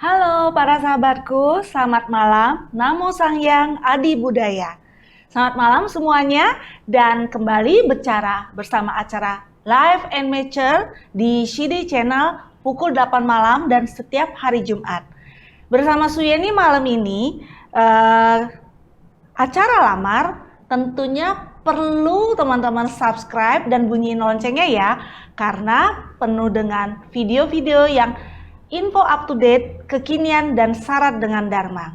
Halo para sahabatku, selamat malam. Namo Sang-Hyang Adi Budaya. Selamat malam semuanya dan kembali bicara bersama acara Live and Mature di Shidi Channel pukul 8 malam dan setiap hari Jumat. Bersama Suyeni malam ini, acara lamar tentunya perlu teman-teman subscribe dan bunyiin loncengnya ya, karena penuh dengan video-video yang info up to date, kekinian, dan syarat dengan Dharma.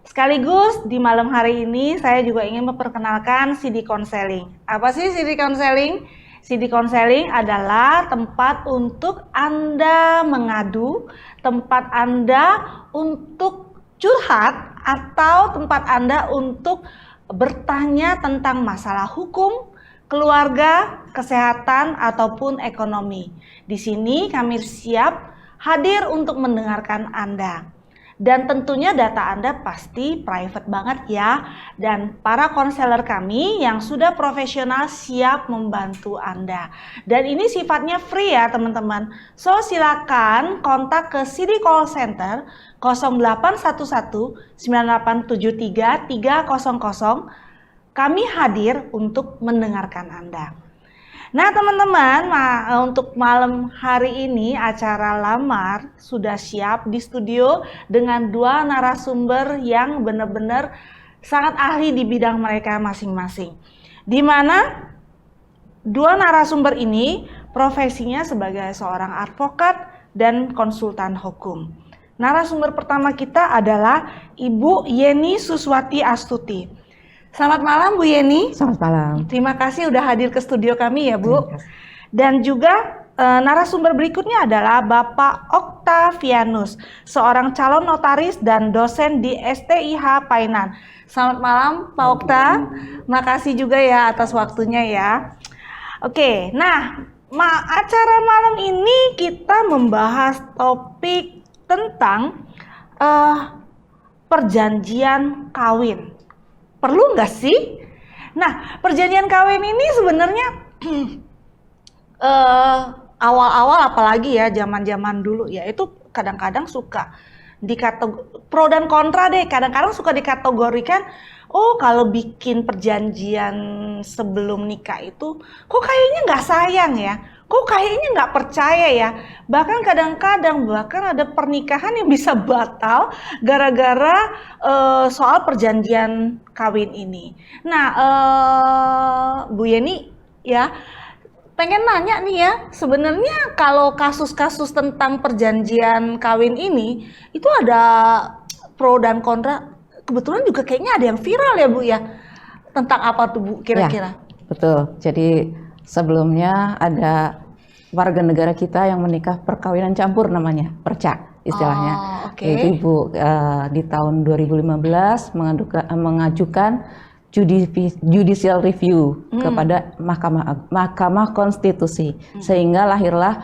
Sekaligus di malam hari ini saya juga ingin memperkenalkan CD Counseling. Apa sih CD Counseling? CD Counseling adalah tempat untuk Anda mengadu, tempat Anda untuk curhat, atau tempat Anda untuk bertanya tentang masalah hukum, keluarga, kesehatan, ataupun ekonomi. Di sini kami siap hadir untuk mendengarkan Anda. Dan tentunya data Anda pasti private banget ya. Dan para konselor kami yang sudah profesional siap membantu Anda. Dan ini sifatnya free ya teman-teman. So silakan kontak ke CD Call Center 0811 9873 300. Kami hadir untuk mendengarkan Anda. Nah teman-teman, untuk malam hari ini acara lamar sudah siap di studio dengan dua narasumber yang benar-benar sangat ahli di bidang mereka masing-masing. Di mana dua narasumber ini profesinya sebagai seorang advokat dan konsultan hukum. Narasumber pertama kita adalah Ibu Yeni Suswati Astuti. Selamat malam Bu Yeni. Selamat malam. Terima kasih udah hadir ke studio kami ya Bu. Dan juga narasumber berikutnya adalah Bapak Oktavianus, seorang calon notaris dan dosen di STIH Painan. Selamat malam Pak Okta. Makasih juga ya atas waktunya ya. Oke, nah acara malam ini kita membahas topik tentang perjanjian kawin. Perlu nggak sih? Nah, perjanjian kawin ini sebenarnya awal-awal apalagi ya zaman-zaman dulu ya itu kadang-kadang suka pro dan kontra deh. Kadang-kadang suka dikategorikan, oh kalau bikin perjanjian sebelum nikah itu kok kayaknya nggak sayang ya. Kok kayaknya nggak percaya ya. Bahkan kadang-kadang ada pernikahan yang bisa batal gara-gara soal perjanjian kawin ini. Nah Bu Yeni ya pengen nanya nih ya, sebenarnya kalau kasus-kasus tentang perjanjian kawin ini itu ada pro dan kontra. Kebetulan juga kayaknya ada yang viral ya Bu ya. Tentang apa tuh Bu kira-kira? Ya, betul. Jadi sebelumnya ada warga negara kita yang menikah perkawinan campur namanya, perca istilahnya. Oh, okay. Jadi Ibu di tahun 2015 mengajukan judicial review kepada Mahkamah Konstitusi, sehingga lahirlah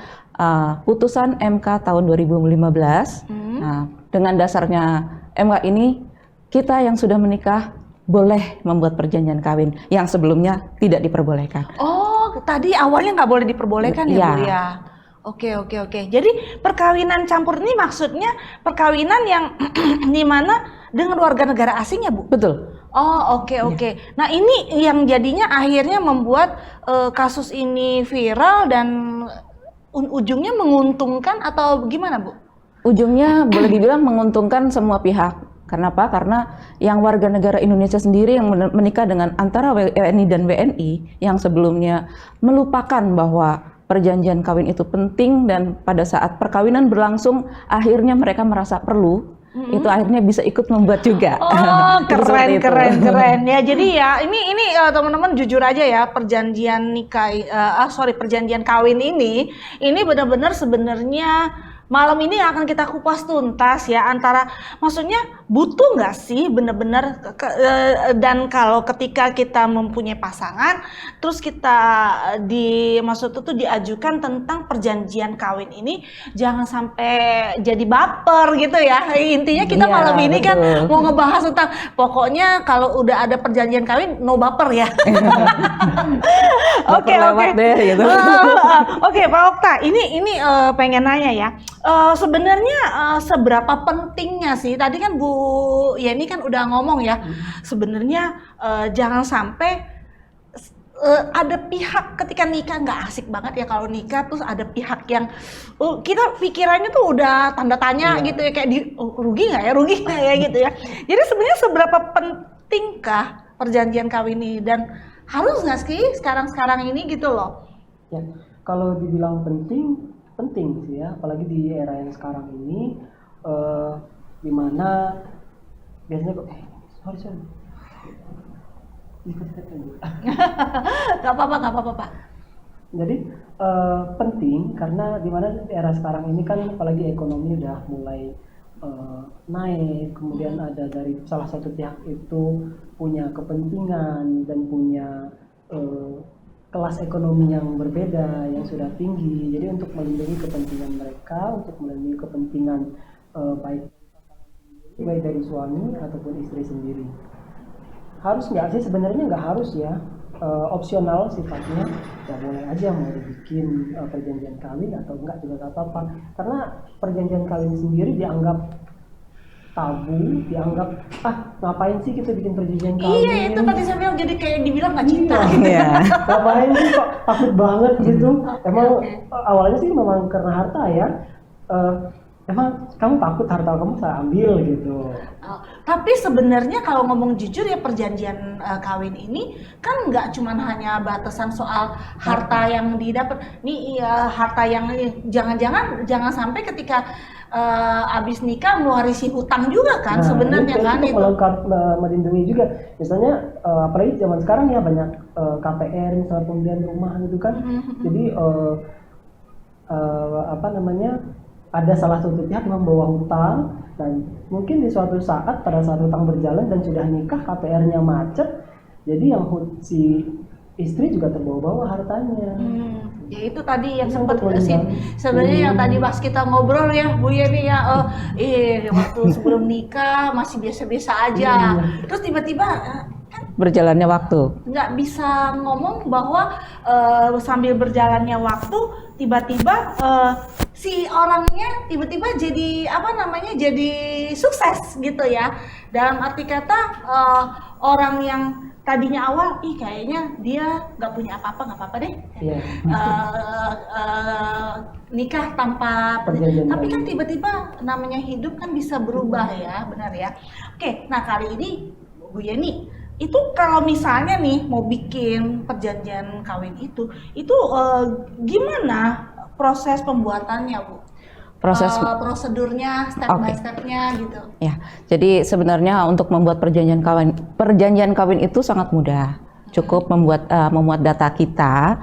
putusan MK tahun 2015. Nah, dengan dasarnya MK ini kita yang sudah menikah boleh membuat perjanjian kawin yang sebelumnya tidak diperbolehkan. Oh, tadi awalnya nggak boleh diperbolehkan ya Bu ya? Oke. Jadi perkawinan campur ini maksudnya perkawinan yang dimana dengan warga negara asing ya Bu? Betul. Oh oke. Nah ini yang jadinya akhirnya membuat kasus ini viral dan ujungnya menguntungkan atau gimana Bu? Ujungnya boleh dibilang menguntungkan semua pihak. Kenapa? Karena yang warga negara Indonesia sendiri yang menikah dengan antara WNI dan WNI yang sebelumnya melupakan bahwa perjanjian kawin itu penting, dan pada saat perkawinan berlangsung akhirnya mereka merasa perlu, itu akhirnya bisa ikut membuat juga. Oh keren ya. Jadi ya ini teman-teman jujur aja ya, perjanjian perjanjian kawin ini benar-benar sebenarnya malam ini akan kita kupas tuntas ya, antara maksudnya butuh nggak sih benar-benar dan kalau ketika kita mempunyai pasangan terus kita maksud itu diajukan tentang perjanjian kawin ini, jangan sampai jadi baper gitu ya. Intinya kita malam ini betul. Kan mau ngebahas tentang pokoknya kalau udah ada perjanjian kawin no baper ya. Oke. Oke Pak Okta, ini pengen nanya ya. Sebenarnya seberapa pentingnya sih? Tadi kan Bu Yeni kan udah ngomong ya, sebenarnya jangan sampai ada pihak ketika nikah nggak asik banget ya kalau nikah terus ada pihak yang kita pikirannya tuh udah tanda tanya gitu ya kayak rugi nggak ya gitu ya. Jadi sebenarnya seberapa pentingkah perjanjian kawin ini dan harus nggak sih sekarang ini gitu loh? Ya, kalau dibilang penting sih ya, apalagi di era yang sekarang ini, di mana biasanya kok sorry Gak apa-apa Pak. Jadi penting karena di mana era sekarang ini kan apalagi ekonomi udah mulai naik, kemudian ada dari salah satu pihak itu punya kepentingan dan punya kelas ekonomi yang berbeda, yang sudah tinggi. Jadi untuk melindungi kepentingan mereka, untuk melindungi kepentingan baik dari suami ataupun istri sendiri. Harus nggak sih? Sebenarnya nggak harus ya, opsional sifatnya. Ya boleh aja mau dibikin perjanjian kawin atau enggak juga nggak apa-apa. Karena perjanjian kawin sendiri dianggap tabu, dianggap ngapain sih kita bikin perjanjian kawin? Iya itu tadi saya bilang jadi kayak dibilang nggak cinta. Iya. Ngapain sih kok takut banget gitu? Emang awalnya sih memang karena harta ya. Emang kamu takut harta kamu saya ambil gitu. Tapi sebenarnya kalau ngomong jujur ya perjanjian kawin ini kan nggak cuma hanya batasan soal harta yang didapat. Nih harta yang jangan sampai ketika abis nikah mewarisi hutang juga kan sebenarnya kan itu. Melindungi juga. Misalnya apalagi zaman sekarang ya banyak KPR misalnya pembelian rumah gitu kan. Jadi ada salah satu pihak yang membawa hutang dan mungkin di suatu saat pada saat hutang berjalan dan sudah nikah KPR-nya macet, jadi yang si istri juga terbawa-bawa hartanya. Ya itu tadi yang sempat sebenarnya yang tadi pas kita ngobrol ya Bu Yeni ya, waktu sebelum nikah masih biasa-biasa aja, terus tiba-tiba berjalannya waktu. Nggak bisa ngomong bahwa sambil berjalannya waktu tiba-tiba si orangnya tiba-tiba jadi jadi sukses gitu ya. Dalam arti kata orang yang tadinya awal kayaknya dia nggak punya apa-apa, nggak apa-apa deh. Nikah tanpa tapi kan tiba-tiba namanya hidup kan bisa berubah ya, benar ya. Oke, nah kali ini Bu Yeni itu kalau misalnya nih mau bikin perjanjian kawin itu gimana proses pembuatannya Bu? Prosedurnya step by stepnya gitu. Ya, jadi sebenarnya untuk membuat perjanjian kawin itu sangat mudah. Cukup memuat data kita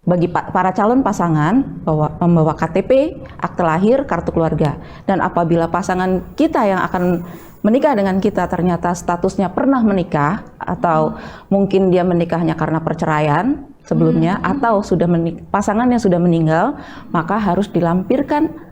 bagi para calon pasangan membawa KTP, akte lahir, kartu keluarga. Dan apabila pasangan kita yang akan menikah dengan kita ternyata statusnya pernah menikah atau mungkin dia menikahnya karena perceraian sebelumnya atau pasangannya sudah meninggal, maka harus dilampirkan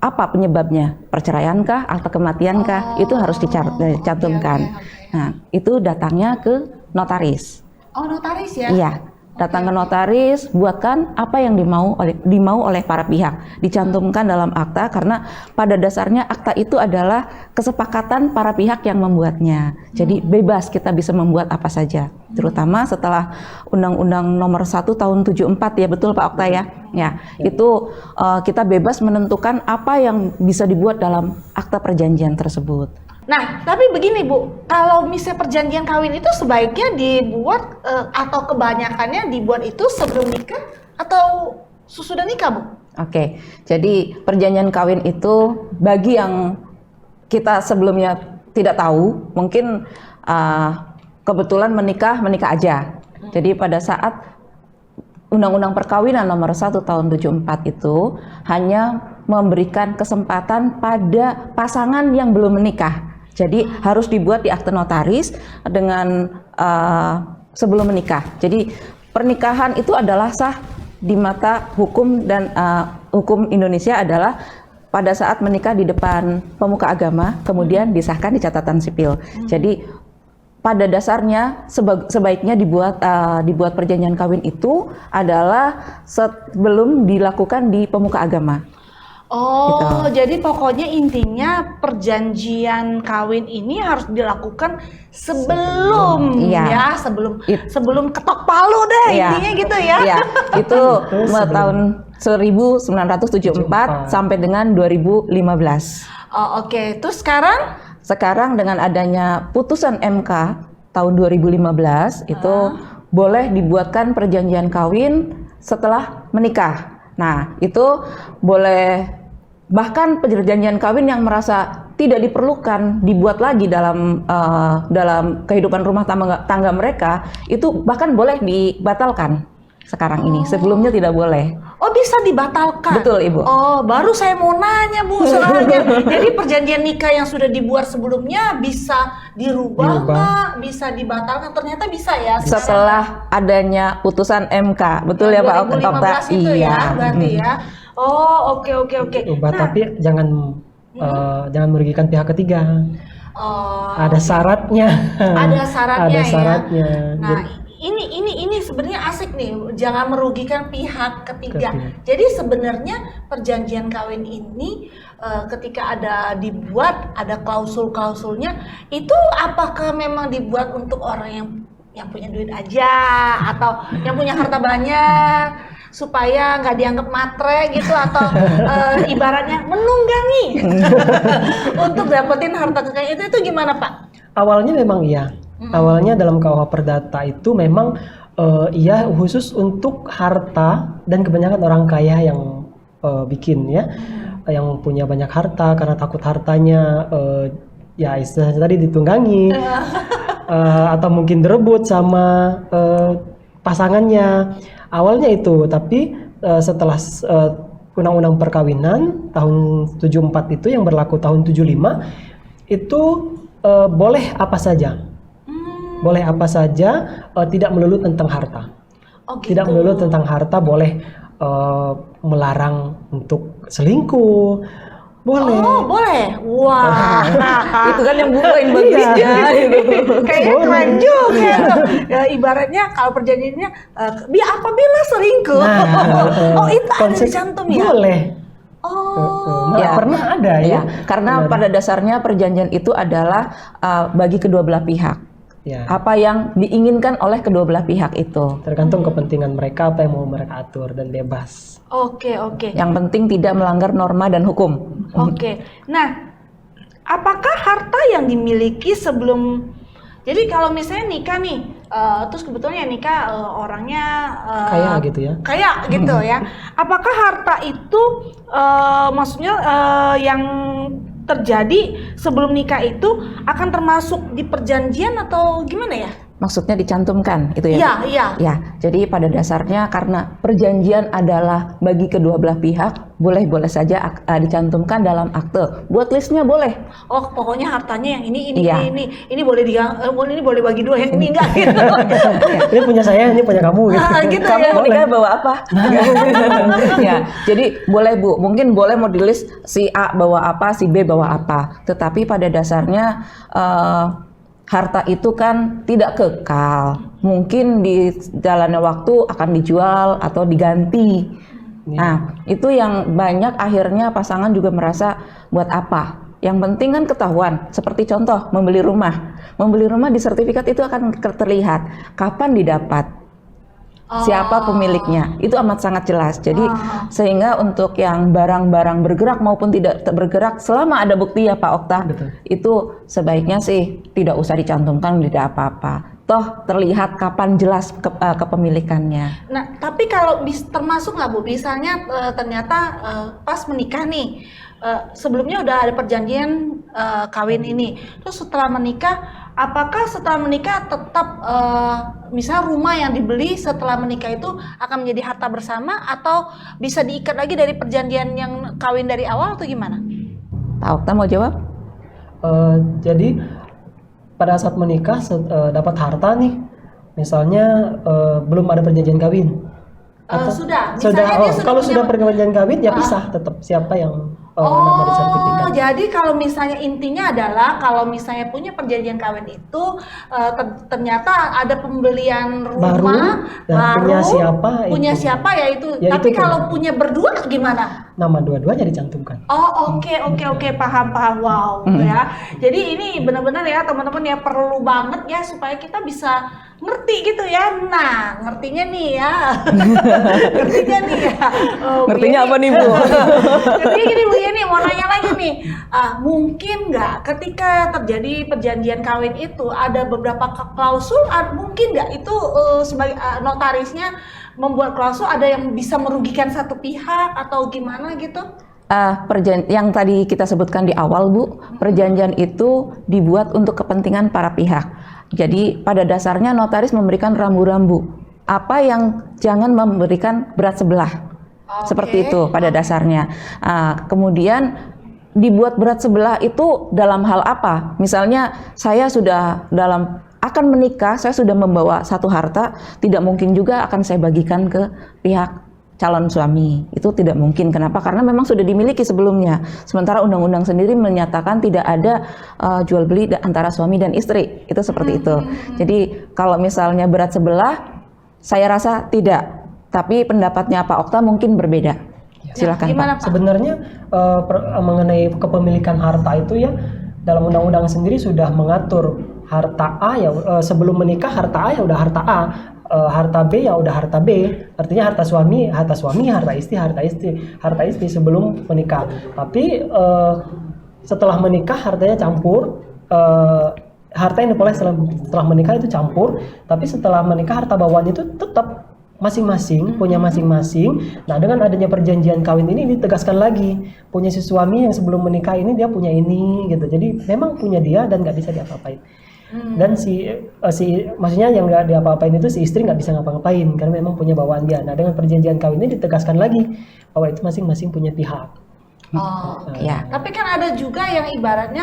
apa penyebabnya, perceraiankah atau kematiankah, itu harus dicantumkan. Nah, itu datangnya ke notaris. Oh, notaris ya? Iya. Datang ke notaris, buatkan apa yang dimau oleh para pihak, dicantumkan dalam akta karena pada dasarnya akta itu adalah kesepakatan para pihak yang membuatnya. Jadi bebas kita bisa membuat apa saja, terutama setelah Undang-Undang Nomor 1 Tahun 74 ya, betul Pak Okta ya. Ya, itu kita bebas menentukan apa yang bisa dibuat dalam akta perjanjian tersebut. Nah, tapi begini Bu, kalau misalnya perjanjian kawin itu sebaiknya dibuat atau kebanyakannya dibuat itu sebelum nikah atau sesudah nikah Bu? Oke, jadi perjanjian kawin itu bagi yang kita sebelumnya tidak tahu, mungkin kebetulan menikah aja. Jadi pada saat Undang-Undang Perkawinan Nomor 1 Tahun 74 itu hanya memberikan kesempatan pada pasangan yang belum menikah. Jadi harus dibuat di akte notaris dengan sebelum menikah. Jadi pernikahan itu adalah sah di mata hukum dan hukum Indonesia adalah pada saat menikah di depan pemuka agama, kemudian disahkan di catatan sipil. Jadi pada dasarnya sebaiknya dibuat perjanjian kawin itu adalah sebelum dilakukan di pemuka agama. Oh, jadi pokoknya intinya perjanjian kawin ini harus dilakukan sebelum Iya. ya, sebelum ketok palu deh, Iya. intinya gitu ya. Iya, itu sebelum. tahun 1974 sampai dengan 2015. Oh, oke. Terus sekarang Sekarang dengan adanya putusan MK tahun 2015 itu boleh dibuatkan perjanjian kawin setelah menikah. Nah, itu boleh, bahkan perjanjian kawin yang merasa tidak diperlukan dibuat lagi dalam kehidupan rumah tangga mereka, itu bahkan boleh dibatalkan sekarang ini. Sebelumnya tidak boleh. oh bisa dibatalkan. Betul, Ibu. Oh, baru saya mau nanya Bu soalnya. Jadi perjanjian nikah yang sudah dibuat sebelumnya bisa dirubah nggak? Bisa dibatalkan? Ternyata bisa ya. sekarang. Setelah adanya putusan MK, betul ya Pak Okta? 2015 itu Iya. ya, berarti ya. Oh, oke. Ubah, tapi jangan merugikan pihak ketiga. Oh, Ada syaratnya. ada syaratnya Ada ya. syaratnya. Nah, ini sebenarnya asik nih, jangan merugikan pihak ketiga. Ketiga. Jadi sebenarnya perjanjian kawin ini ketika ada dibuat, ada klausul-klausulnya, itu apakah memang dibuat untuk orang yang punya duit aja atau yang punya harta banyak supaya nggak dianggap matre gitu, atau ibaratnya menunggangi untuk dapetin harta kekayaan itu gimana Pak? Awalnya memang iya. Awalnya dalam KUH Perdata itu memang iya khusus untuk harta, dan kebanyakan orang kaya yang bikin ya, yang punya banyak harta karena takut hartanya ya istilahnya tadi ditunggangi atau mungkin direbut sama pasangannya. Awalnya itu, tapi setelah Undang-Undang Perkawinan tahun 74 itu yang berlaku tahun 75 itu boleh apa saja. Boleh apa saja, tidak melulu tentang harta. Oh, gitu. Tidak melulu tentang harta, boleh melarang untuk selingkuh, boleh. Oh, boleh. Wah. Itu kan yang bukain bagusnya. Kayaknya keren juga tuh. Ya, ibaratnya kalau perjanjiannya apabila selingkuh. Oh, itu ada konsep dicantum ya? Boleh. Oh. Nah, Ya. pernah ada ya. Ya, karena pada dasarnya perjanjian itu adalah bagi kedua belah pihak. Ya. Apa yang diinginkan oleh kedua belah pihak itu. Tergantung kepentingan mereka, apa yang mau mereka atur, dan bebas. Oke. Yang penting tidak melanggar norma dan hukum. Oke. Nah, apakah harta yang dimiliki sebelum, jadi kalau misalnya nikah nih, terus kebetulan ya nikah orangnya Kaya gitu ya. Kaya gitu ya. Apakah harta itu maksudnya yang terjadi sebelum nikah itu akan termasuk di perjanjian atau gimana ya? Maksudnya dicantumkan itu ya? Iya, Bu? iya. Ya, jadi pada dasarnya karena perjanjian adalah bagi kedua belah pihak, boleh-boleh saja dicantumkan dalam akte. Buat listnya boleh. Oh, pokoknya hartanya yang ini Iya. ini boleh ini boleh bagi dua, yang ini enggak gitu. Ini punya saya, ini punya kamu gitu. Gitu Kamu ya. mau nikah bawa apa? Ya, jadi boleh Bu, mungkin boleh mau di list si A bawa apa, si B bawa apa. Tetapi pada dasarnya harta itu kan tidak kekal. Mungkin di jalannya waktu akan dijual atau diganti. Nah, itu yang banyak akhirnya pasangan juga merasa buat apa? Yang penting kan ketahuan. Seperti contoh membeli rumah. Membeli rumah di sertifikat itu akan terlihat kapan didapat. Siapa pemiliknya, itu amat sangat jelas. Jadi sehingga untuk yang barang-barang bergerak maupun tidak bergerak, selama ada bukti ya Pak Okta, Betul. itu sebaiknya sih tidak usah dicantumkan, tidak apa-apa. Toh terlihat kapan jelas kepemilikannya. Nah, tapi kalau termasuk nggak Bu, misalnya ternyata pas menikah nih, sebelumnya udah ada perjanjian kawin ini, terus setelah menikah, apakah setelah menikah tetap misalnya rumah yang dibeli setelah menikah itu akan menjadi harta bersama, atau bisa diikat lagi dari perjanjian yang kawin dari awal, atau gimana? Pak Okta mau jawab? Jadi pada saat menikah dapat harta nih, misalnya belum ada perjanjian kawin. Sudah. Sudah. Misalnya dia Kalau punya- sudah perjanjian kawin ya pisah tetap siapa yang nama di sertifikat. Jadi kalau misalnya intinya adalah kalau misalnya punya perjanjian kawin itu ternyata ada pembelian rumah dan punya siapa ya itu. Ya, Tapi itu kalau punya berdua gimana? Nama dua-duanya dicantumkan. Oh oke paham wow ya. Jadi ini benar-benar ya teman-teman ya perlu banget ya supaya kita bisa ngerti gitu ya. Nah ngertinya nih ya. Ngertinya apa nih Bu? Jadi gini Bu Yeni mau nanya lagi nih, mungkin nggak ketika terjadi perjanjian kawin itu ada beberapa klausul, mungkin nggak itu sebagai notarisnya membuat klausul ada yang bisa merugikan satu pihak atau gimana gitu? Yang tadi kita sebutkan di awal Bu, perjanjian itu dibuat untuk kepentingan para pihak. Jadi pada dasarnya notaris memberikan rambu-rambu apa yang jangan memberikan berat sebelah. Seperti itu pada dasarnya. Kemudian dibuat berat sebelah itu dalam hal apa? Misalnya saya sudah akan menikah, saya sudah membawa satu harta, tidak mungkin juga akan saya bagikan ke pihak calon suami. Itu tidak mungkin. Kenapa? Karena memang sudah dimiliki sebelumnya. Sementara undang-undang sendiri menyatakan tidak ada jual beli antara suami dan istri. Itu seperti itu. Jadi kalau misalnya berat sebelah, saya rasa tidak. Tapi pendapatnya Pak Okta mungkin berbeda. Silakan Pak. Sebenarnya mengenai kepemilikan harta itu ya dalam undang-undang sendiri sudah mengatur harta A ya sebelum menikah harta A ya udah harta A, harta B ya udah harta B. Artinya harta suami, harta istri sebelum menikah. Tapi setelah menikah hartanya campur. Harta yang diperoleh setelah menikah itu campur. Tapi setelah menikah harta bawaan itu tetap masing-masing punya masing-masing. Nah dengan adanya perjanjian kawin ini ditegaskan lagi punya si suami yang sebelum menikah ini dia punya ini gitu. Jadi memang punya dia dan nggak bisa diapa-apain. Dan si maksudnya yang nggak diapa-apain itu si istri nggak bisa ngapa-ngapain karena memang punya bawaan dia. Nah dengan perjanjian kawin ini ditegaskan lagi bahwa itu masing-masing punya pihak. Ya. Tapi kan ada juga yang ibaratnya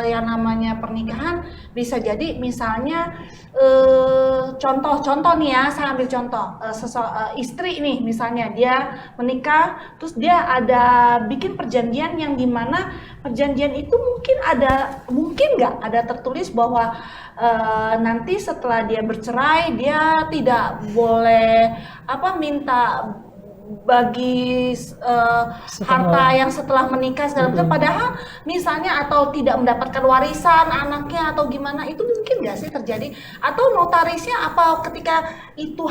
yang namanya pernikahan bisa jadi misalnya contoh nih ya, saya ambil contoh istri nih misalnya dia menikah terus dia ada bikin perjanjian yang dimana perjanjian itu mungkin nggak ada tertulis bahwa nanti setelah dia bercerai dia tidak boleh minta bagi harta yang setelah menikah segala macam, padahal misalnya atau tidak mendapatkan warisan anaknya atau gimana, itu mungkin nggak sih terjadi? Atau notarisnya apa ketika itu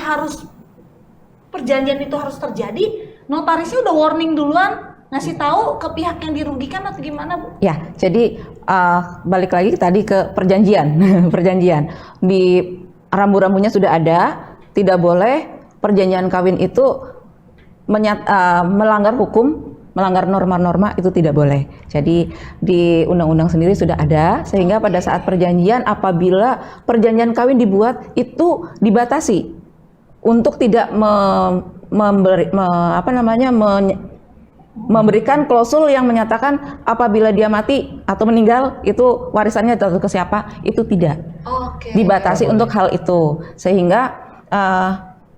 perjanjian itu harus terjadi, notarisnya udah warning duluan ngasih tahu ke pihak yang dirugikan atau gimana Bu? Ya, jadi balik lagi tadi ke perjanjian. Perjanjian di rambu-rambunya sudah ada, tidak boleh perjanjian kawin itu melanggar hukum, melanggar norma-norma, itu tidak boleh. Jadi di undang-undang sendiri sudah ada, sehingga pada saat perjanjian apabila perjanjian kawin dibuat itu dibatasi untuk tidak memberikan klausul yang menyatakan apabila dia mati atau meninggal itu warisannya jatuh ke siapa, itu tidak. Dibatasi untuk hal itu, sehingga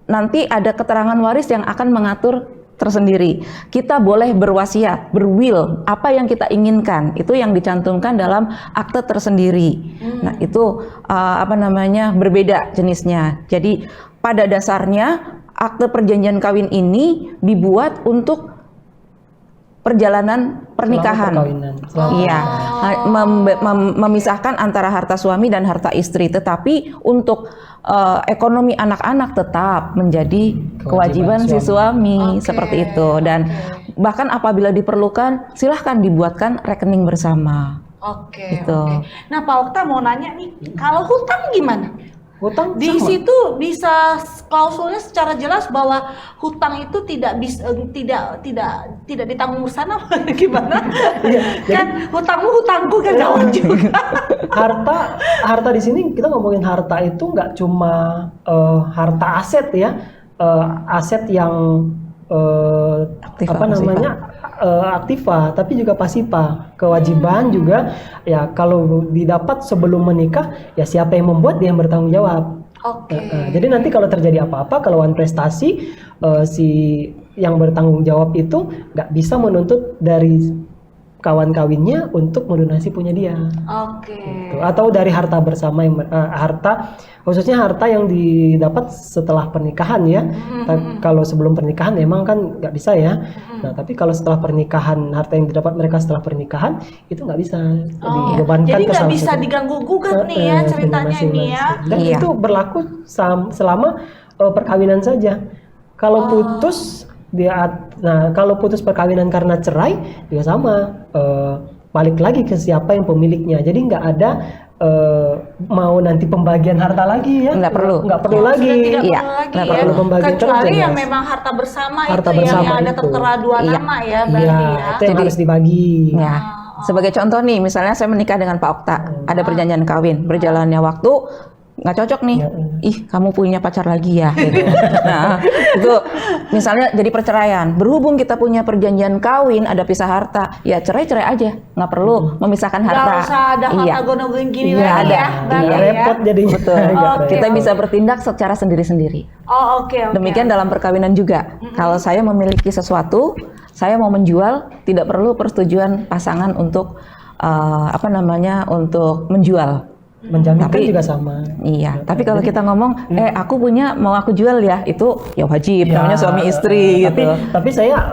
nanti ada keterangan waris yang akan mengatur tersendiri. Kita boleh berwasiat, berwil, apa yang kita inginkan, itu yang dicantumkan dalam akte tersendiri. Nah, itu berbeda jenisnya. Jadi pada dasarnya akte perjanjian kawin ini dibuat untuk perjalanan pernikahan. Iya, memisahkan antara harta suami dan harta istri, tetapi untuk ekonomi anak-anak tetap menjadi kewajiban si suami, seperti itu. Dan bahkan apabila diperlukan silahkan dibuatkan rekening bersama. Nah Pak Okta mau nanya nih, kalau hutang gimana? Hutang di sama. situ bisa klausulnya secara jelas bahwa hutang itu tidak ditanggung bersama gimana? Kan hutangku kan jawab juga. Harta di sini kita ngomongin harta itu nggak cuma harta aset ya, aset yang aktiva, tapi juga pasifa. Kewajiban juga ya kalau didapat sebelum menikah ya siapa yang membuat dia yang bertanggung jawab. Oke. Jadi nanti kalau terjadi apa-apa, kelewatan prestasi, si yang bertanggung jawab itu nggak bisa menuntut dari kawan kawinnya untuk melunasi punya dia. Oke. Gitu. Atau dari harta bersama yang khususnya harta yang didapat setelah pernikahan ya. Kalau sebelum pernikahan emang kan nggak bisa ya. Nah tapi kalau setelah pernikahan, harta yang didapat mereka setelah pernikahan itu nggak bisa dibebankan Jadi ke nggak salah bisa satu. diganggu gugat nih ya Punya ceritanya ini ya. masing-masing. Dan Iya. itu berlaku selama perkawinan saja. Kalau putus kalau putus perkawinan karena cerai juga sama, balik lagi ke siapa yang pemiliknya. Jadi nggak ada mau nanti pembagian harta lagi ya. Nggak perlu. Nggak perlu Sudah lagi. tidak Iya, perlu lagi nggak ya. perlu pembagian, Kecuali kan yang jelas. memang harta bersama Harta itu bersama yang ada itu. tertera dua Iya. nama ya Iya, berarti ya. itu yang Jadi- harus dibagi. Ya, sebagai contoh nih, misalnya saya menikah dengan Pak Okta, ada perjanjian kawin, berjalannya waktu nggak cocok nih, ih kamu punya pacar lagi ya, gitu. Nah, itu misalnya jadi perceraian. Berhubung kita punya perjanjian kawin, ada pisah harta, ya cerai-cerai aja, nggak perlu memisahkan harta. Nggak usah ada harta Iya. gonogin gini Iya, lagi ya. ada. berarti Nggak ya. repot jadinya. Betul. Nggak Oke. Kita repot. bisa bertindak secara sendiri-sendiri. Oh oke oke. Demikian dalam perkawinan juga. Kalau saya memiliki sesuatu, saya mau menjual, tidak perlu persetujuan pasangan untuk untuk menjual. Menjaminkan Tapi- juga sama. Iya. Tapi kalau kita ngomong, aku punya, mau aku jual ya, itu ya wajib. Ya, namanya suami istri gitu. Tapi saya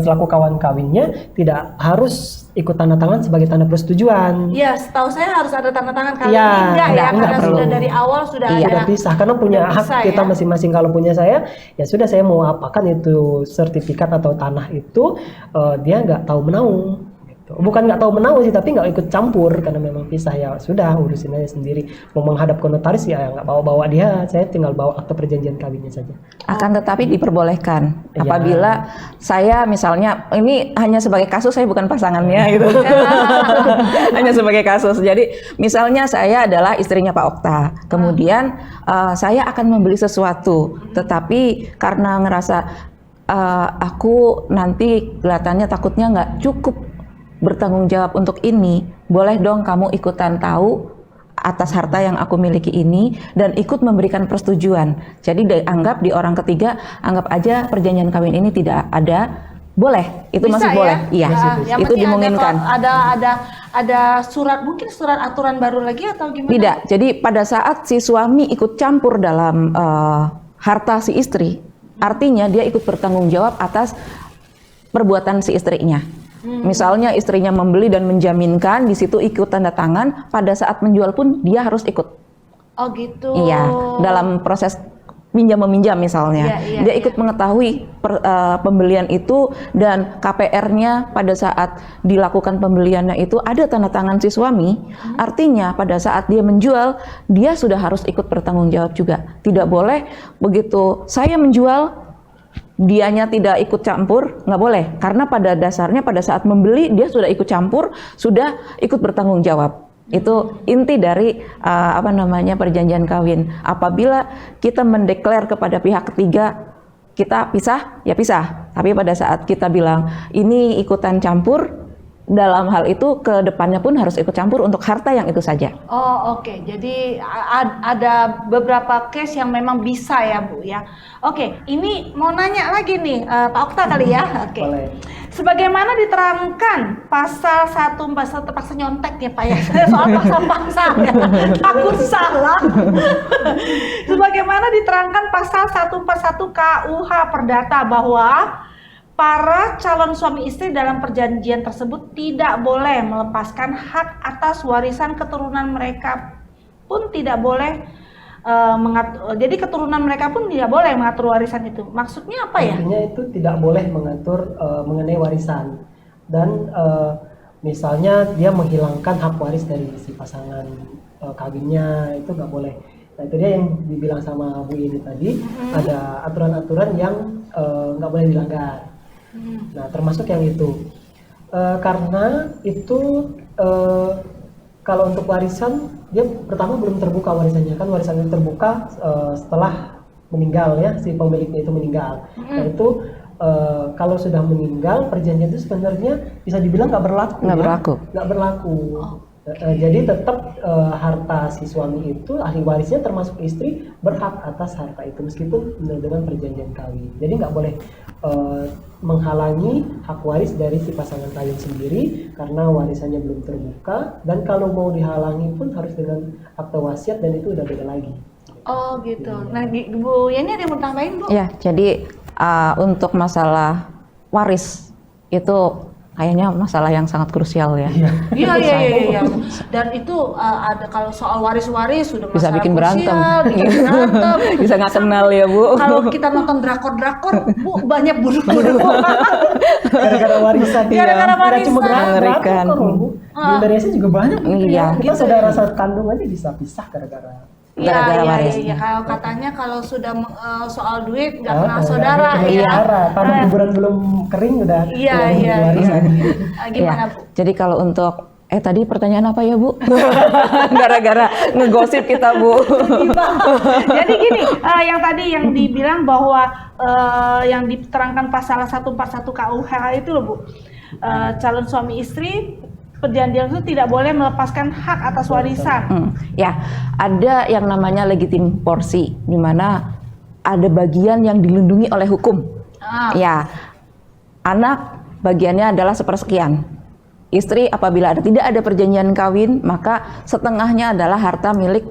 selaku kawan kawinnya tidak harus ikut tanda tangan sebagai tanda persetujuan. Ya, setahu saya harus ada tanda tangan kali Iya, ini enggak ya, enggak karena perlu. sudah dari awal sudah Iya. ada. Sudah pisah karena punya Sudah hak bisa, kita ya. masing-masing. Kalau punya saya, ya sudah saya mau apakan itu sertifikat atau tanah itu, dia nggak tahu menaung. Gitu. Bukan nggak tahu menaung sih, tapi nggak ikut campur karena memang pisah ya sudah urusin aja sendiri. Mau menghadap ke notaris ya nggak bawa-bawa dia, saya tinggal bawa akte perjanjian kawinnya saja. Akan tetapi diperbolehkan Iya. apabila saya misalnya, ini hanya sebagai kasus, saya bukan pasangannya gitu. Hanya sebagai kasus. Jadi misalnya saya adalah istrinya Pak Okta, kemudian saya akan membeli sesuatu, tetapi karena ngerasa aku nanti kelihatannya takutnya nggak cukup bertanggung jawab untuk ini, boleh dong kamu ikutan tahu atas harta yang aku miliki ini dan ikut memberikan persetujuan. Jadi dianggap di orang ketiga, anggap aja perjanjian kawin ini tidak ada, boleh, itu Bisa masih ya? boleh. Iya, Yang itu penting dimungkinkan. Ada surat, mungkin surat aturan baru lagi atau gimana? Tidak. Jadi pada saat si suami ikut campur dalam harta si istri, artinya dia ikut bertanggung jawab atas perbuatan si istrinya. Misalnya istrinya membeli dan menjaminkan, di situ ikut tanda tangan, pada saat menjual pun dia harus ikut. Oh gitu. Iya, dalam proses pinjam meminjam misalnya, Iya, dia ikut mengetahui pembelian itu dan KPR-nya pada saat dilakukan pembeliannya itu ada tanda tangan si suami. Artinya pada saat dia menjual, dia sudah harus ikut bertanggung jawab juga. Tidak boleh begitu saya menjual, dianya tidak ikut campur, nggak boleh. Karena pada dasarnya pada saat membeli dia sudah ikut campur, sudah ikut bertanggung jawab. Itu inti dari perjanjian kawin. Apabila kita mendeklar kepada pihak ketiga kita pisah, ya pisah. Tapi pada saat kita bilang ini ikutan campur, dalam hal itu ke depannya pun harus ikut campur untuk harta yang itu saja. Oh oke. Jadi ada beberapa case yang memang bisa ya Bu ya. Oke, ini mau nanya lagi nih Pak Okta kali ya. Oke. Boleh. Sebagaimana diterangkan pasal 141, terpaksa nyontek ya Pak ya. Soal pasal-pasal ya. Takut salah. Sebagaimana diterangkan pasal 141 KUH Perdata bahwa para calon suami istri dalam perjanjian tersebut tidak boleh melepaskan hak atas warisan keturunan mereka pun tidak boleh jadi keturunan mereka pun tidak boleh mengatur warisan itu. Maksudnya apa ya? Artinya itu tidak boleh mengatur mengenai warisan dan misalnya dia menghilangkan hak waris dari si pasangan kawinnya, itu nggak boleh. Nah itu dia yang dibilang sama Bu ini tadi, ada aturan-aturan yang nggak boleh dilanggar. Nah termasuk yang itu karena itu kalau untuk warisan dia pertama belum terbuka warisannya, kan warisannya terbuka setelah meninggal ya, si pemiliknya itu meninggal. Nah itu kalau sudah meninggal perjanjian itu sebenarnya bisa dibilang nggak berlaku. Nggak berlaku. Nggak berlaku. Jadi tetap harta si suami itu, ahli warisnya termasuk istri, berhak atas harta itu meskipun dengan perjanjian kawin. Jadi nggak boleh menghalangi hak waris dari si pasangan kawin sendiri karena warisannya belum terbuka, dan kalau mau dihalangi pun harus dengan akte wasiat, dan itu udah beda lagi. Oh gitu. Nah Bu Yani ada yang mau tambahin Bu? Ya, jadi untuk masalah waris itu kayaknya masalah yang sangat krusial ya. Iya. Dan itu ada kalau soal waris-waris sudah Bisa masalah bikin krusial, berantem. bikin berantem. Bisa nggak kenal ya Bu. Kalau kita nonton drakor-drakor, Bu banyak bunuh-bunuh. Gara-gara warisan. Gara-gara Tidak cuma warisan. Mengerikan. drakor loh, Bu. Di Indonesia juga banyak. Iya. Kita saudara satu kandung aja bisa pisah gara-gara. Gara-gara waris. Iya. Kalau katanya kalau sudah soal duit nggak kenal saudara, Iya. ya. Tanah kuburan belum kering udah. Iya. Warisan. Gimana Ya, Bu? jadi kalau untuk tadi pertanyaan apa ya Bu? Gara-gara ngegosip kita Bu. Jadi gini, yang tadi yang dibilang bahwa yang diterangkan pasal 141 KUH itu loh Bu, calon suami istri perjanjian itu tidak boleh melepaskan hak atas warisan. Ya, ada yang namanya legitim porsi, di mana ada bagian yang dilindungi oleh hukum. Ya, anak bagiannya adalah sepersekian. Istri apabila tidak ada perjanjian kawin, maka setengahnya adalah harta milik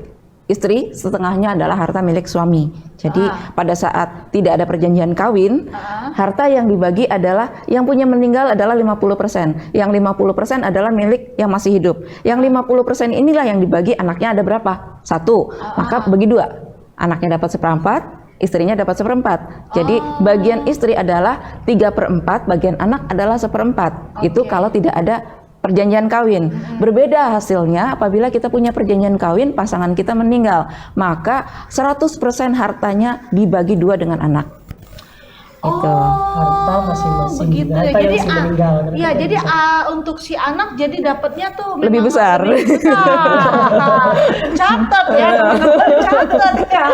istri, setengahnya adalah harta milik suami. Jadi pada saat tidak ada perjanjian kawin, harta yang dibagi adalah yang punya meninggal adalah 50%. Yang 50% adalah milik yang masih hidup. Yang 50% inilah yang dibagi, anaknya ada berapa? 1. Maka bagi 2. Anaknya dapat 1/4, istrinya dapat 1/4. Jadi bagian istri adalah 3/4, bagian anak adalah 1/4. Itu kalau tidak ada perjanjian kawin. Berbeda hasilnya apabila kita punya perjanjian kawin, pasangan kita meninggal, maka 100% hartanya dibagi 2 dengan anak. Itu. Harta masing-masing. Begitu ya. Harta Jadi yang si meninggal. iya, jadi untuk si anak jadi dapatnya tuh Lebih memang besar. lebih besar. Catat ya, teman-teman, catat ya.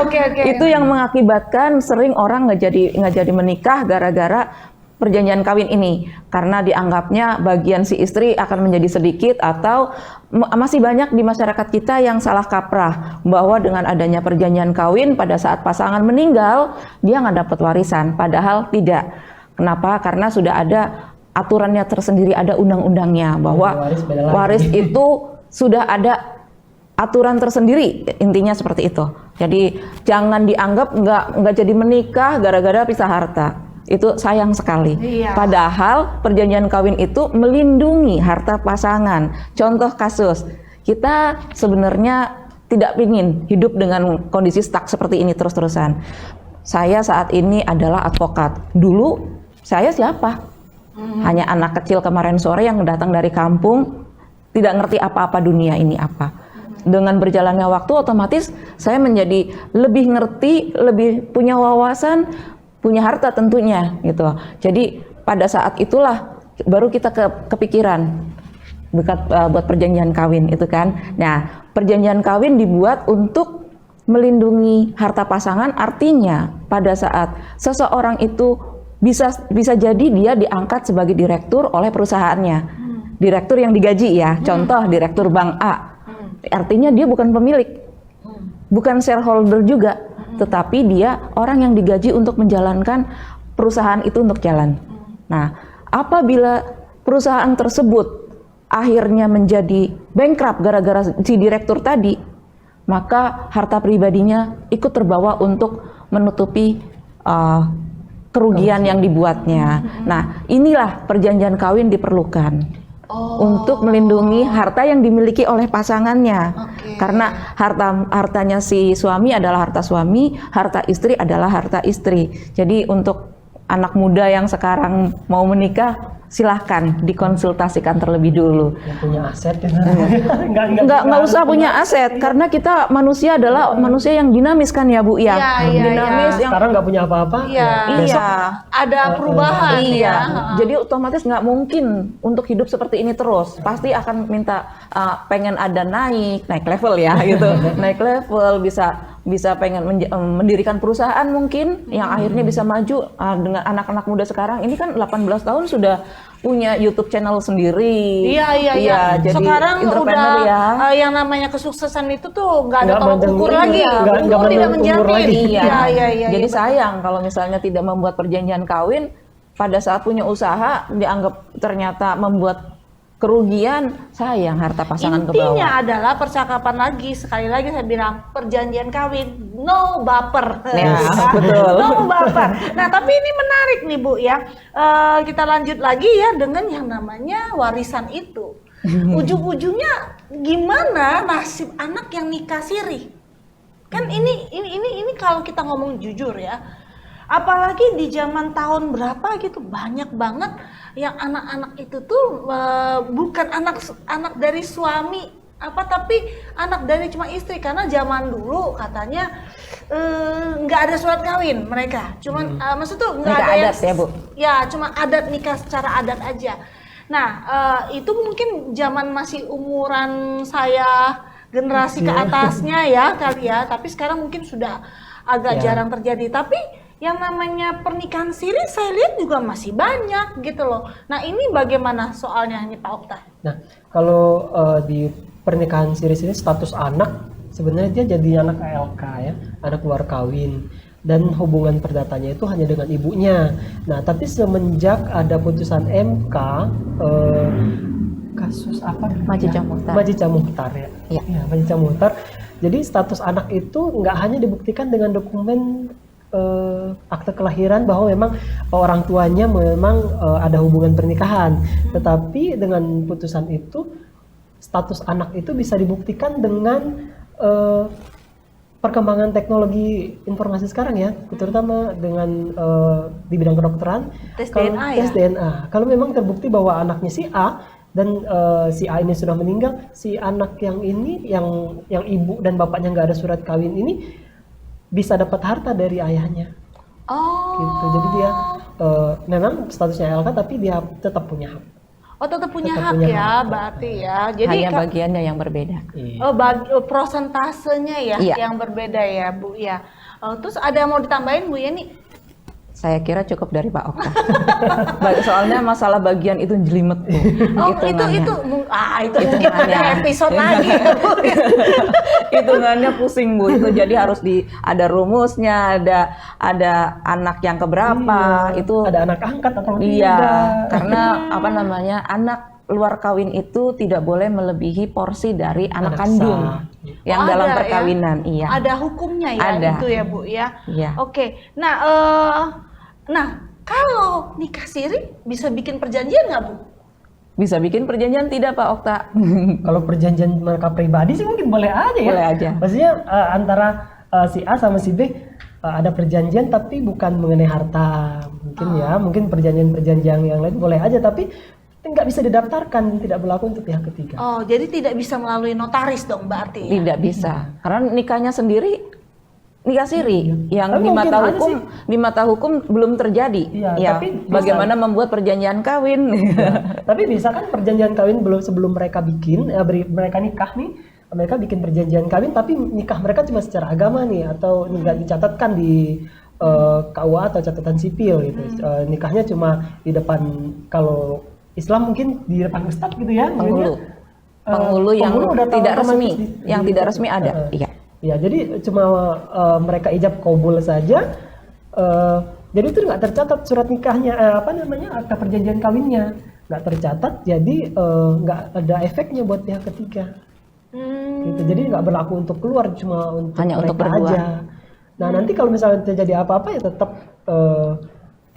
Oke. Itu yang mengakibatkan sering orang nggak jadi menikah gara-gara perjanjian kawin ini, karena dianggapnya bagian si istri akan menjadi sedikit, atau masih banyak di masyarakat kita yang salah kaprah bahwa dengan adanya perjanjian kawin pada saat pasangan meninggal dia nggak dapat warisan, padahal tidak. Kenapa? Karena sudah ada aturannya tersendiri, ada undang-undangnya bahwa waris itu sudah ada aturan tersendiri, intinya seperti itu. Jadi jangan dianggap nggak jadi menikah gara-gara pisah harta. Itu sayang sekali. Padahal perjanjian kawin itu melindungi harta pasangan. Contoh kasus, kita sebenarnya tidak ingin hidup dengan kondisi stuck seperti ini terus-terusan. Saya saat ini adalah advokat. Dulu saya siapa? Hanya anak kecil kemarin sore yang datang dari kampung, tidak ngerti apa-apa dunia ini apa. Dengan berjalannya waktu otomatis saya menjadi lebih ngerti, lebih punya wawasan, punya harta tentunya gitu. Jadi pada saat itulah baru kita kepikiran buat perjanjian kawin itu kan. Nah, perjanjian kawin dibuat untuk melindungi harta pasangan, artinya pada saat seseorang itu bisa jadi dia diangkat sebagai direktur oleh perusahaannya. Direktur yang digaji ya. Contoh direktur bank A. Artinya dia bukan pemilik. Bukan shareholder juga. Tetapi dia orang yang digaji untuk menjalankan perusahaan itu untuk jalan. Nah, apabila perusahaan tersebut akhirnya menjadi bankrupt gara-gara si direktur tadi, maka harta pribadinya ikut terbawa untuk menutupi kerugian yang dibuatnya. Nah, inilah perjanjian kawin diperlukan. Untuk melindungi harta yang dimiliki oleh pasangannya. Karena hartanya si suami adalah harta suami, harta istri adalah harta istri. Jadi untuk anak muda yang sekarang mau menikah, silahkan dikonsultasikan terlebih dulu. Yang punya aset Nggak usah punya aset, karena kita manusia adalah manusia yang dinamis kan ya Bu ya. Dinamis yang sekarang nggak punya apa-apa. Besok ada perubahan. Jadi otomatis nggak mungkin untuk hidup seperti ini terus. Pasti akan minta pengen ada naik level ya gitu. Naik level, bisa bisa pengen mendirikan perusahaan mungkin yang akhirnya bisa maju. Dengan anak-anak muda sekarang ini kan 18 tahun sudah punya YouTube channel sendiri. Iya. Jadi Sekarang entrepreneur udah yang namanya kesuksesan itu tuh nggak ada tolak ukur lagi. nggak Umur tidak mandang umur menjamin. lagi. Iya. Jadi sayang kalau misalnya tidak membuat perjanjian kawin, pada saat punya usaha dianggap ternyata membuat kerugian, sayang harta pasangan ke bawah. Intinya adalah percakapan lagi, sekali lagi saya bilang perjanjian kawin, no baper. Ya, betul. No baper. Nah, tapi ini menarik nih Bu ya. Kita lanjut lagi ya dengan yang namanya warisan itu. Ujung-ujungnya gimana nasib anak yang nikah siri? Kan ini kalau kita ngomong jujur ya. Apalagi di zaman tahun berapa gitu, banyak banget yang anak-anak itu tuh bukan anak dari suami tapi anak dari cuma istri, karena zaman dulu katanya nggak ada surat kawin mereka, cuman maksud tuh nggak ada adat ya Bu? Ya cuma adat, nikah secara adat aja. Nah itu mungkin zaman masih umuran saya, generasi ke atasnya ya kali ya, tapi sekarang mungkin sudah agak jarang terjadi. Tapi yang namanya pernikahan siri saya lihat juga masih banyak gitu loh. Nah ini bagaimana soalnya nih Pak Okta? Nah kalau di pernikahan siri ini status anak sebenarnya dia jadi anak ALK ya, anak luar kawin, dan hubungan perdatanya itu hanya dengan ibunya. Nah tapi semenjak ada putusan MK kasus apa? Majid Muhtar ya. Ya, Majid Muhtar. Jadi status anak itu nggak hanya dibuktikan dengan dokumen akte kelahiran bahwa memang orang tuanya memang ada hubungan pernikahan, tetapi dengan putusan itu status anak itu bisa dibuktikan dengan perkembangan teknologi informasi sekarang ya, terutama dengan di bidang kedokteran, tes DNA tes DNA. Kalau memang terbukti bahwa anaknya si A dan si A ini sudah meninggal, si anak yang ini yang ibu dan bapaknya nggak ada surat kawin ini bisa dapat harta dari ayahnya. Gitu. Jadi dia memang statusnya LK tapi dia tetap punya hak. Tetap punya hak ya, berarti ya. Jadi hanya bagiannya yang berbeda. Prosentasenya ya yang berbeda ya Bu ya. Terus ada yang mau ditambahin Bu Yeni? Saya kira cukup dari Pak Okta. Soalnya masalah bagian itu jelimet Bu. Itu mungkin ada episode lagi ya, Bu. Hitungannya pusing Bu. Itu jadi harus ada rumusnya, ada anak yang keberapa, itu ada anak angkat atau tidak. Iya, karena anak luar kawin itu tidak boleh melebihi porsi dari anak kandung yang dalam perkawinan. Ya? Iya. Ada hukumnya ya, itu ya Bu ya. Iya. Oke. Nah, kalau nikah siri bisa bikin perjanjian nggak Bu? Bisa bikin perjanjian tidak Pak Okta? Kalau perjanjian mereka pribadi sih mungkin boleh aja ya. Boleh aja. Maksudnya antara si A sama si B ada perjanjian tapi bukan mengenai harta. Mungkin perjanjian yang lain boleh aja, tapi nggak bisa didaftarkan, tidak berlaku untuk pihak ketiga. Jadi tidak bisa melalui notaris dong berarti? Tidak bisa, karena nikahnya sendiri nikah siri yang di mata hukum belum terjadi. Tapi bagaimana membuat perjanjian kawin? Tapi bisa kan perjanjian kawin sebelum mereka bikin, mereka nikah nih, mereka bikin perjanjian kawin, tapi nikah mereka cuma secara agama nih, atau nggak dicatatkan di KUA atau catatan sipil gitu. Nikahnya cuma di depan, kalau Islam mungkin di depan ustadz gitu ya. Penghulu yang tidak resmi, tidak resmi ada. Iya. Ya, jadi cuma mereka ijab kabul saja. Jadi itu nggak tercatat surat nikahnya, akta perjanjian kawinnya nggak tercatat. Jadi nggak ada efeknya buat pihak ketiga. Gitu. Jadi nggak berlaku untuk keluar, cuma hanya untuk berdua aja. Nah nanti kalau misalnya terjadi apa-apa ya tetap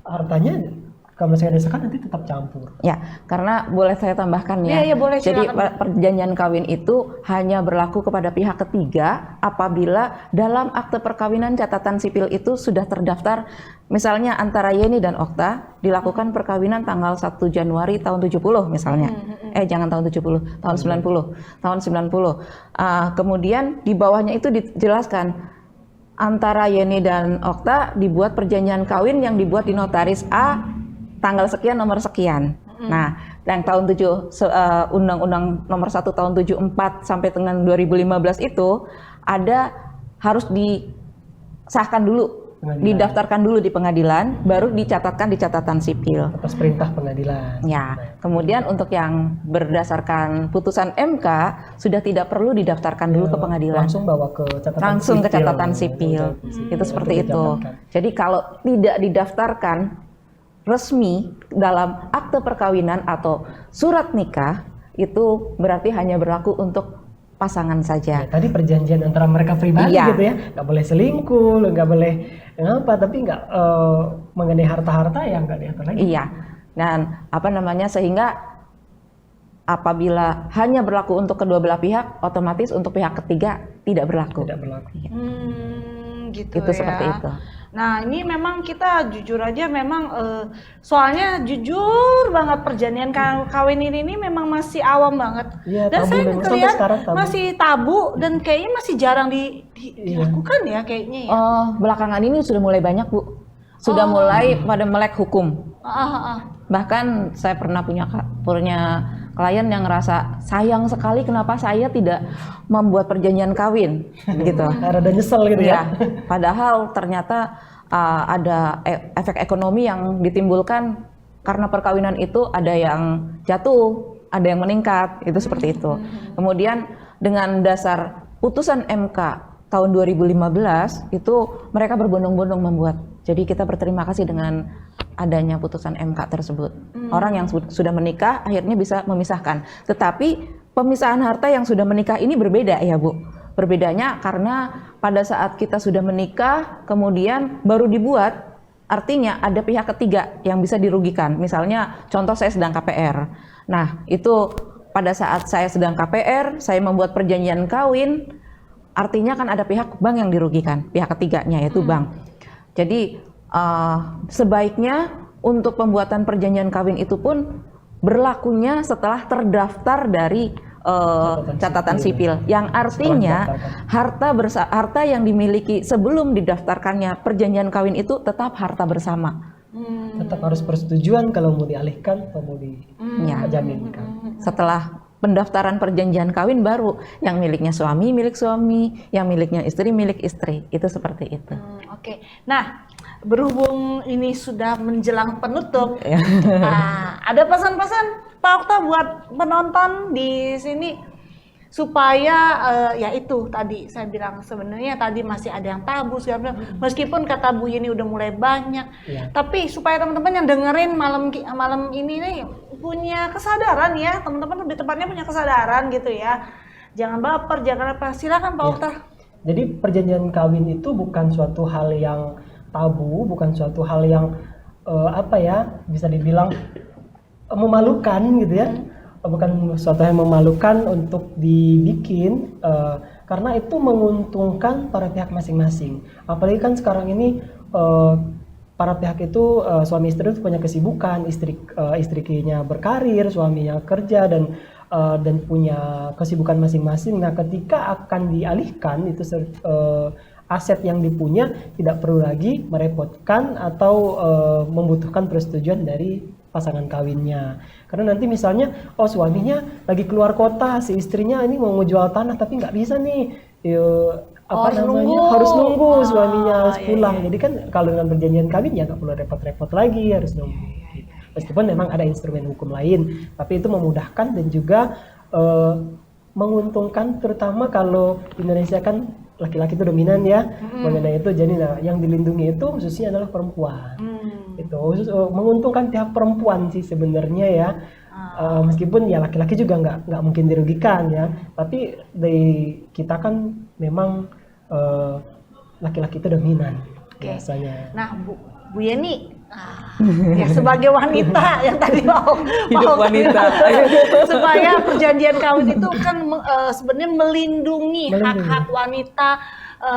hartanya, kalau misalnya desakan nanti tetap campur. Ya, karena boleh saya tambahkan ya. Iya, boleh, jadi silakan. perjanjian kawin itu hanya berlaku kepada pihak ketiga apabila dalam akte perkawinan catatan sipil itu sudah terdaftar, misalnya antara Yeni dan Okta dilakukan perkawinan tanggal 1 Januari tahun 70 misalnya. Jangan tahun 70, tahun 90. Tahun 90. Kemudian di bawahnya itu dijelaskan antara Yeni dan Okta dibuat perjanjian kawin yang dibuat di notaris A tanggal sekian nomor sekian. Nah, yang tahun Undang-Undang nomor 1 tahun 74 sampai dengan 2015 itu ada harus disahkan dulu, Pengadilan. didaftarkan dulu di pengadilan, baru dicatatkan di catatan sipil. Atas perintah pengadilan. Ya, kemudian untuk yang berdasarkan putusan MK sudah tidak perlu didaftarkan dulu ke pengadilan. Langsung bawa ke catatan Langsung ke sipil. catatan sipil. Itu seperti itu. dicatatkan. Jadi kalau tidak didaftarkan resmi dalam akte perkawinan atau surat nikah, itu berarti hanya berlaku untuk pasangan Ya, saja. tadi perjanjian antara mereka pribadi Iya. gitu ya, nggak boleh selingkuh, nggak boleh ngapa, tapi nggak mengenai harta-harta ya nggak diatur lagi. Iya. Dan sehingga apabila hanya berlaku untuk kedua belah pihak, otomatis untuk pihak ketiga tidak berlaku. Tidak berlaku. Gitu Itu ya. seperti itu. Nah ini memang kita jujur aja memang soalnya jujur banget perjanjian kawin ini memang masih awam banget. Iya, Dan tabu saya memang sampai ngeliat sekarang tabu. masih tabu dan kayaknya masih jarang dilakukan ya kayaknya ya. Belakangan ini sudah mulai banyak, Bu. Sudah mulai pada melek hukum. Bahkan saya pernah punya klien yang ngerasa sayang sekali kenapa saya tidak membuat perjanjian kawin gitu. Rada nyesel gitu ya. Ya, padahal ternyata ada efek ekonomi yang ditimbulkan karena perkawinan itu, ada yang jatuh, ada yang meningkat, itu seperti itu. Kemudian dengan dasar putusan MK tahun 2015 itu mereka berbondong-bondong membuat. Jadi kita berterima kasih dengan adanya putusan MK tersebut. Orang yang sudah menikah akhirnya bisa memisahkan. Tetapi pemisahan harta yang sudah menikah ini berbeda ya, Bu. Berbedanya karena pada saat kita sudah menikah kemudian baru dibuat, artinya ada pihak ketiga yang bisa dirugikan. Misalnya contoh saya sedang KPR. Nah, itu pada saat saya sedang KPR, saya membuat perjanjian kawin, artinya kan ada pihak bank yang dirugikan, pihak ketiganya yaitu bank. Jadi sebaiknya untuk pembuatan perjanjian kawin itu pun berlakunya setelah terdaftar dari catatan sipil, yang artinya harta yang dimiliki sebelum didaftarkannya perjanjian kawin itu tetap harta bersama. Tetap harus persetujuan kalau mau dialihkan atau mau dijaminkan. Setelah pendaftaran perjanjian kawin baru yang miliknya suami milik suami, yang miliknya istri milik istri, itu seperti itu. Oke. Nah, berhubung ini sudah menjelang penutup, ada pesan-pesan Pak Okta buat penonton di sini supaya ya itu tadi saya bilang sebenarnya tadi masih ada yang tabu segala macam. Meskipun kata Bu Yeni udah mulai banyak, tapi supaya teman-teman yang dengerin malam ini nih punya kesadaran ya, teman-teman lebih tepatnya punya kesadaran gitu ya. Jangan baper, jangan apa. Silakan Pak Okta. Jadi perjanjian kawin itu bukan suatu hal yang tabu, bukan suatu hal yang bisa dibilang memalukan gitu ya. Bukan suatu yang memalukan untuk dibikin karena itu menguntungkan para pihak masing-masing. Apalagi kan sekarang ini para pihak itu suami istri itu punya kesibukan, istrinya berkarir, suaminya kerja dan punya kesibukan masing-masing. Nah, ketika akan dialihkan itu aset yang dipunya tidak perlu lagi merepotkan atau membutuhkan persetujuan dari pasangan kawinnya. Karena nanti misalnya, suaminya lagi keluar kota, si istrinya ini mau ngejual tanah tapi nggak bisa nih, harus nunggu suaminya pulang. Jadi kan kalau dengan perjanjian kawin ya nggak perlu repot-repot lagi, harus nunggu. Meskipun memang ada instrumen hukum lain, tapi itu memudahkan dan juga menguntungkan, terutama kalau di Indonesia kan laki-laki itu dominan ya mengenai itu. Jadi yang dilindungi itu khususnya adalah perempuan. Itu menguntungkan pihak perempuan sih sebenarnya ya. Meskipun ya laki-laki juga nggak mungkin dirugikan ya, tapi dari kita kan memang laki-laki itu dominan biasanya. Nah, Bu Yeni, ya sebagai wanita yang tadi mau Hidup wanita. supaya perjanjian kawin itu kan sebenarnya melindungi hak-hak wanita,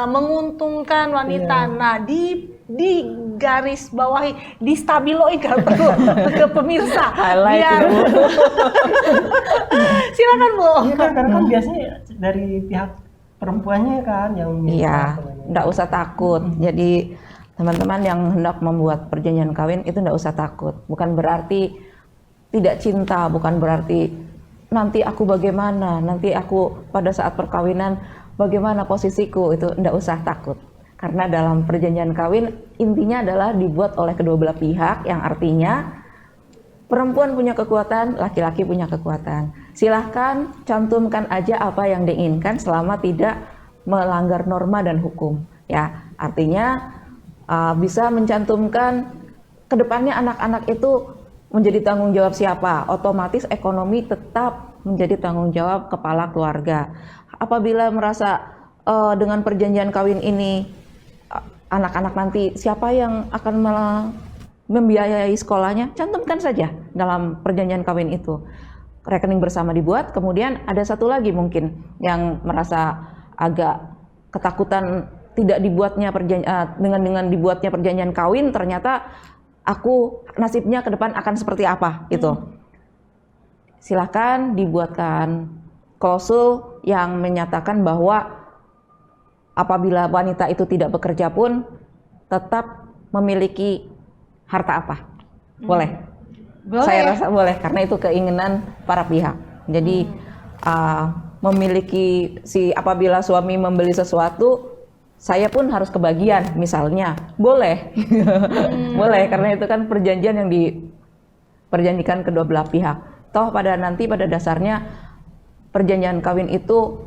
menguntungkan wanita. Nah, di garis bawahi, distabiloin kalau perlu ke pemirsa. Biar silakan Bu. Iya kan, karena kan biasanya dari pihak perempuannya kan yang Iya, nggak usah takut. Jadi teman-teman yang hendak membuat perjanjian kawin itu nggak usah takut. Bukan berarti tidak cinta, bukan berarti nanti aku bagaimana, nanti aku pada saat perkawinan bagaimana posisiku, itu nggak usah takut. Karena dalam perjanjian kawin intinya adalah dibuat oleh kedua belah pihak, yang artinya perempuan punya kekuatan, laki-laki punya kekuatan. Silahkan cantumkan aja apa yang diinginkan selama tidak melanggar norma dan hukum. Ya, artinya bisa mencantumkan kedepannya anak-anak itu menjadi tanggung jawab siapa. Otomatis ekonomi tetap menjadi tanggung jawab kepala keluarga. Apabila merasa dengan perjanjian kawin ini anak-anak nanti siapa yang akan membiayai sekolahnya, cantumkan saja dalam perjanjian kawin itu. Rekening bersama dibuat, kemudian ada satu lagi mungkin yang merasa agak ketakutan tidak dibuatnya dengan dibuatnya perjanjian kawin, ternyata aku nasibnya ke depan akan seperti apa gitu. Silakan dibuatkan klausul yang menyatakan bahwa apabila wanita itu tidak bekerja pun tetap memiliki harta apa? Boleh. Saya rasa boleh karena itu keinginan para pihak. Jadi memiliki apabila suami membeli sesuatu, saya pun harus kebagian misalnya. Boleh. Boleh karena itu kan perjanjian yang diperjanjikan kedua belah pihak. Toh pada dasarnya perjanjian kawin itu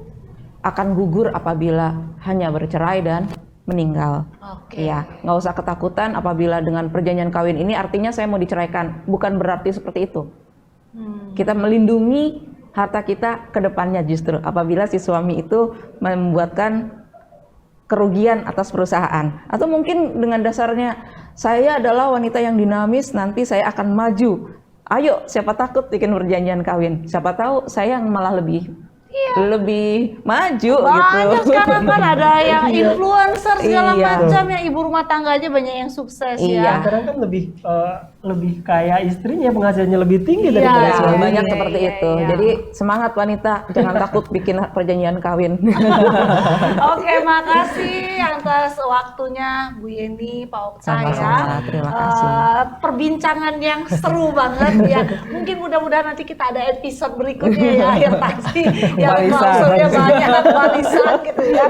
akan gugur apabila hanya bercerai dan meninggal. Ya, nggak usah ketakutan apabila dengan perjanjian kawin ini artinya saya mau diceraikan. Bukan berarti seperti itu. Kita melindungi harta kita ke depannya justru apabila si suami itu membuatkan kerugian atas perusahaan. Atau mungkin dengan dasarnya saya adalah wanita yang dinamis, nanti saya akan maju. Ayo, siapa takut bikin perjanjian kawin? Siapa tahu saya yang malah lebih maju banyak gitu. Sekarang kan ada yang influencer segala macam, yang ibu rumah tangga aja banyak yang sukses ya. Sekarang kan lebih kaya istrinya, penghasilannya lebih tinggi daripada suami. Banyak seperti itu. Jadi semangat wanita, jangan takut bikin perjanjian kawin. Oke, makasih atas waktunya Bu Yeni, Pak Okta ya. Terima kasih. Perbincangan yang seru banget ya. Mungkin mudah-mudahan nanti kita ada episode berikutnya ya yang pasti yang klausulnya banyak, barisan gitu ya.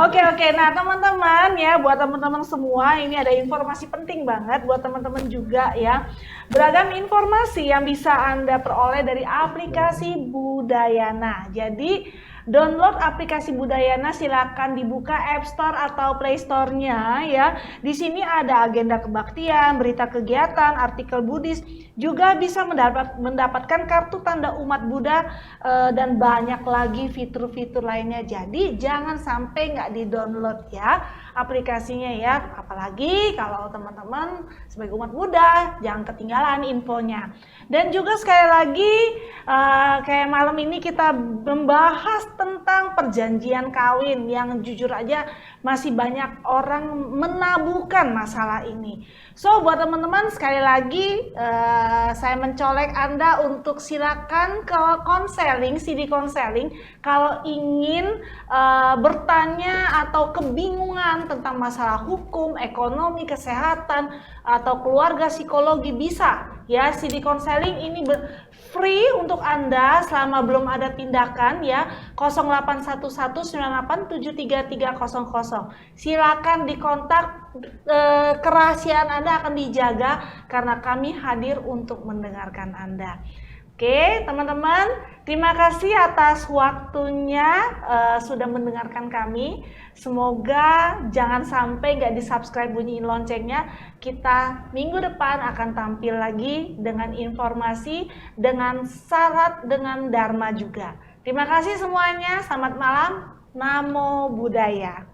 Oke, nah teman-teman ya, buat teman-teman semua ini ada informasi penting banget buat teman-teman juga ya. Beragam informasi yang bisa Anda peroleh dari aplikasi Budayana. Jadi download aplikasi Budayana, silakan dibuka App Store atau Play Store-nya ya. Di sini ada agenda kebaktian, berita kegiatan, artikel Buddhis, juga bisa mendapatkan kartu tanda umat Buddha dan banyak lagi fitur-fitur lainnya. Jadi jangan sampai nggak di-download ya aplikasinya ya. Apalagi kalau teman-teman sebagai umat Buddha jangan ketinggalan infonya. Dan juga sekali lagi kayak malam ini kita membahas tentang perjanjian kawin yang jujur aja masih banyak orang menabukan masalah ini. So buat teman-teman sekali lagi saya mencolek Anda untuk silakan ke konseling, CD konseling kalau ingin bertanya atau kebingungan tentang masalah hukum, ekonomi, kesehatan atau keluarga, psikologi, bisa ya. CD konseling ini free untuk Anda selama belum ada tindakan ya. 0811987300. Silakan dikontak, kerahasiaan Anda akan dijaga karena kami hadir untuk mendengarkan Anda. Oke, teman-teman, terima kasih atas waktunya sudah mendengarkan kami. Semoga jangan sampai nggak di-subscribe, bunyiin loncengnya. Kita minggu depan akan tampil lagi dengan informasi, dengan syarat, dengan dharma juga. Terima kasih semuanya, selamat malam, Namo Buddhaya.